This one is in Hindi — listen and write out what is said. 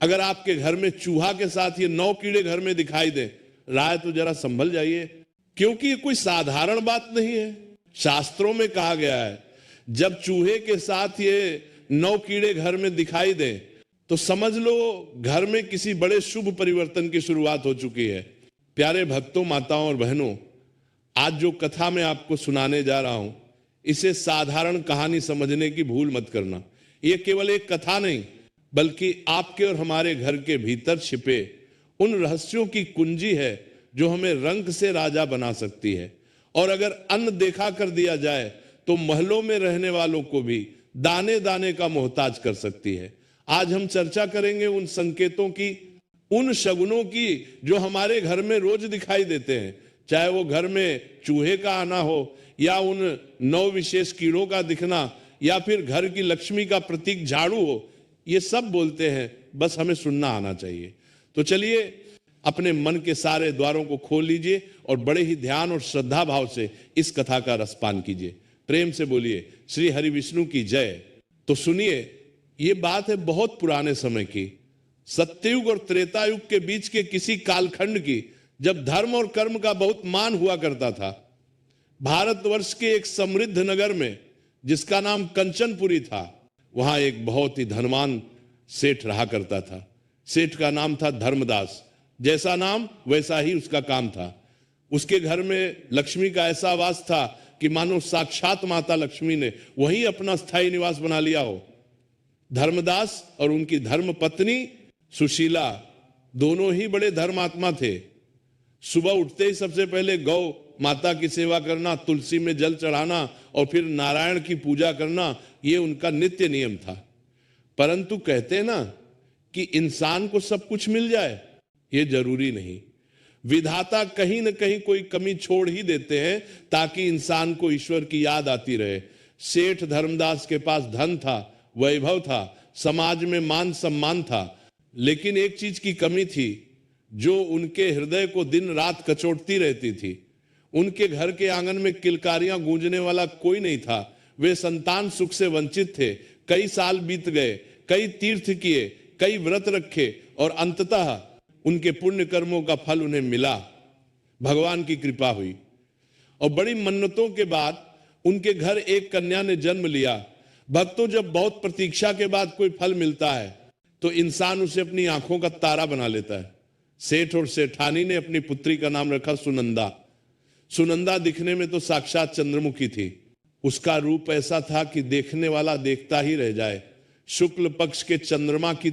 अगर आपके घर में चूहा के साथ ये 9 कीड़े घर में दिखाई दे रहा है तो जरा संभल जाइए, क्योंकि ये कोई साधारण बात नहीं है। शास्त्रों में कहा गया है जब चूहे के साथ ये 9 कीड़े घर में दिखाई दे तो समझ लो घर में किसी बड़े शुभ परिवर्तन की शुरुआत हो चुकी है। प्यारे भक्तों, माताओं और बहनों, आज जो कथा मैं आपको सुनाने जा रहा हूं इसे साधारण कहानी समझने की भूल मत करना। ये केवल एक कथा नहीं बल्कि आपके और हमारे घर के भीतर छिपे उन रहस्यों की कुंजी है जो हमें रंक से राजा बना सकती है, और अगर अन्न देखा कर दिया जाए तो महलों में रहने वालों को भी दाने दाने का मोहताज कर सकती है। आज हम चर्चा करेंगे उन संकेतों की, उन शगुनों की जो हमारे घर में रोज दिखाई देते हैं, चाहे वो घर में चूहे का आना हो या उन 9 विशेष कीड़ों का दिखना या फिर घर की लक्ष्मी का प्रतीक झाड़ू हो। ये सब बोलते हैं, बस हमें सुनना आना चाहिए। तो चलिए अपने मन के सारे द्वारों को खोल लीजिए और बड़े ही ध्यान और श्रद्धा भाव से इस कथा का रसपान कीजिए। प्रेम से बोलिए श्री हरि विष्णु की जय। तो सुनिए, ये बात है बहुत पुराने समय की, सत्ययुग और त्रेता युग के बीच के किसी कालखंड की, जब धर्म और कर्म का बहुत मान हुआ करता था। भारतवर्ष के एक समृद्ध नगर में जिसका नाम कंचनपुरी था, वहां एक बहुत ही धनवान सेठ रहा करता था। सेठ का नाम था धर्मदास। जैसा नाम वैसा ही उसका काम था। उसके घर में लक्ष्मी का ऐसा वास था कि मानो साक्षात माता लक्ष्मी ने वहीं अपना स्थायी निवास बना लिया हो। धर्मदास और उनकी धर्म पत्नी सुशीला दोनों ही बड़े धर्मात्मा थे। सुबह उठते ही सबसे पहले गौ माता की सेवा करना, तुलसी में जल चढ़ाना और फिर नारायण की पूजा करना, ये उनका नित्य नियम था। परंतु कहते हैं ना कि इंसान को सब कुछ मिल जाए, ये जरूरी नहीं। विधाता कहीं न कहीं कोई कमी छोड़ ही देते हैं ताकि इंसान को ईश्वर की याद आती रहे। सेठ धर्मदास के पास धन था, वैभव था, समाज में मान सम्मान था, लेकिन एक चीज की कमी थी जो उनके हृदय को दिन रात कचोटती रहती थी। उनके घर के आंगन में किलकारियां गूंजने वाला कोई नहीं था। वे संतान सुख से वंचित थे। कई साल बीत गए, कई तीर्थ किए, कई व्रत रखे और अंततः उनके पुण्य कर्मों का फल उन्हें मिला। भगवान की कृपा हुई और बड़ी मन्नतों के बाद उनके घर एक कन्या ने जन्म लिया। भक्तों, जब बहुत प्रतीक्षा के बाद कोई फल मिलता है तो इंसान उसे अपनी आंखों का तारा बना लेता है। सेठ और सेठानी ने अपनी पुत्री का नाम रखा सुनंदा। सुनंदा दिखने में तो साक्षात चंद्रमुखी थी। उसका रूप ऐसा था कि देखने वाला देखता ही रह जाए। शुक्ल पक्ष के चंद्रमा की